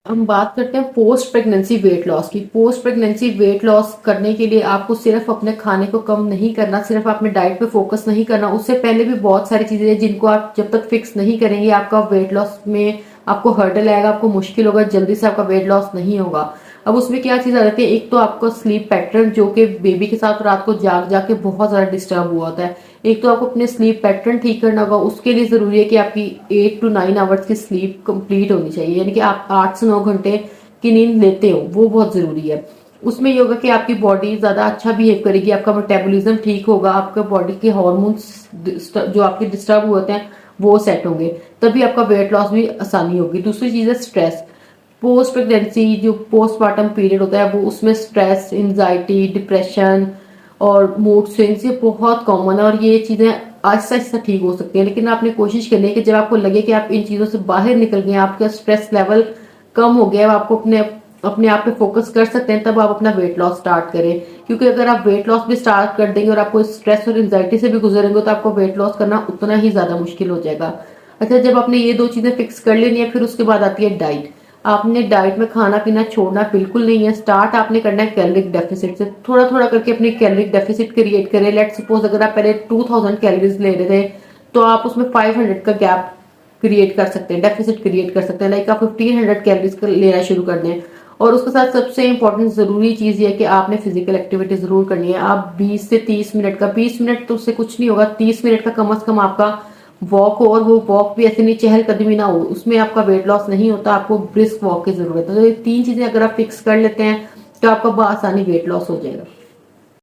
हम बात करते हैं पोस्ट प्रेगनेंसी वेट लॉस की। पोस्ट प्रेगनेंसी वेट लॉस करने के लिए आपको सिर्फ अपने खाने को कम नहीं करना, सिर्फ अपने डाइट पे फोकस नहीं करना, उससे पहले भी बहुत सारी चीजें हैं जिनको आप जब तक फिक्स नहीं करेंगे आपका वेट लॉस में आपको हर्डल आएगा, आपको मुश्किल होगा, जल्दी से आपका वेट लॉस नहीं होगा। अब उसमें क्या चीज आ जाती है, एक तो आपका स्लीप पैटर्न जो कि बेबी के साथ रात को जाग जाग के बहुत ज्यादा डिस्टर्ब हुआ होता है। एक तो आपको अपने स्लीप पैटर्न ठीक करना होगा, उसके लिए जरूरी है कि आपकी 8 to 9 आवर्स की स्लीप कंप्लीट होनी चाहिए, यानी कि आप 8 से 9 घंटे की नींद लेते हो, वो बहुत जरूरी है। उसमें ये होगा कि आपकी बॉडी ज्यादा अच्छा बिहेव करेगी, आपका मेटाबॉलिज्म ठीक होगा, आपका बॉडी के हॉर्मोन्स जो आपके डिस्टर्ब होते हैं वो सेट होंगे, तभी आपका वेट लॉस भी आसानी होगी। दूसरी चीज है स्ट्रेस। पोस्ट प्रेगनेंसी जो पोस्टमार्टम पीरियड होता है वो उसमें स्ट्रेस, एंजाइटी, डिप्रेशन और मूड स्विंग्स ये बहुत कॉमन है, और ये चीजें आहिस्ता आहिस्ता ठीक हो सकती हैं। लेकिन आपने कोशिश करनी है कि जब आपको लगे कि आप इन चीजों से बाहर निकल गए, आपका स्ट्रेस लेवल कम हो गया, आपको अपने अपने आप पे फोकस कर सकते हैं, तब आप अपना वेट लॉस स्टार्ट करें। क्योंकि अगर आप वेट लॉस भी स्टार्ट कर देंगे और आपको स्ट्रेस और एंजाइटी से भी गुजरेंगे तो आपको वेट लॉस करना उतना ही ज्यादा मुश्किल हो जाएगा। अच्छा, जब आपने ये दो चीजें फिक्स कर लेनी है, फिर उसके बाद आती है डाइट। आपने डाइट में खाना पीना छोड़ना बिल्कुल नहीं है। स्टार्ट आपने करना है कैलोरिक डेफिसिट से, थोड़ा थोड़ा करके अपनी कैलोरिक डेफिसिट क्रिएट करें। लेट सपोज अगर आप पहले 2000 कैलोरीज ले रहे थे तो आप उसमें 500 का गैप क्रिएट कर सकते हैं, डेफिसिट क्रिएट कर सकते हैं। लाइक आप 1500 कैलोरीज का लेना शुरू कर दें। और उसके साथ सबसे इंपॉर्टेंट जरूरी चीज ये है कि आपने फिजिकल एक्टिविटी जरूर करनी है। आप 20 से 30 मिनट का, 20 मिनट तो उससे कुछ नहीं होगा, 30 मिनट का कम से कम आपका वॉक हो, और वो वॉक भी ऐसे नहीं चहलकदमी ना हो, उसमें आपका वेट लॉस नहीं होता, आपको ब्रिस्क वॉक की जरूरत है। तो ये तीन चीजें अगर आप फिक्स कर लेते हैं तो आपका बआसानी वेट लॉस हो जाएगा।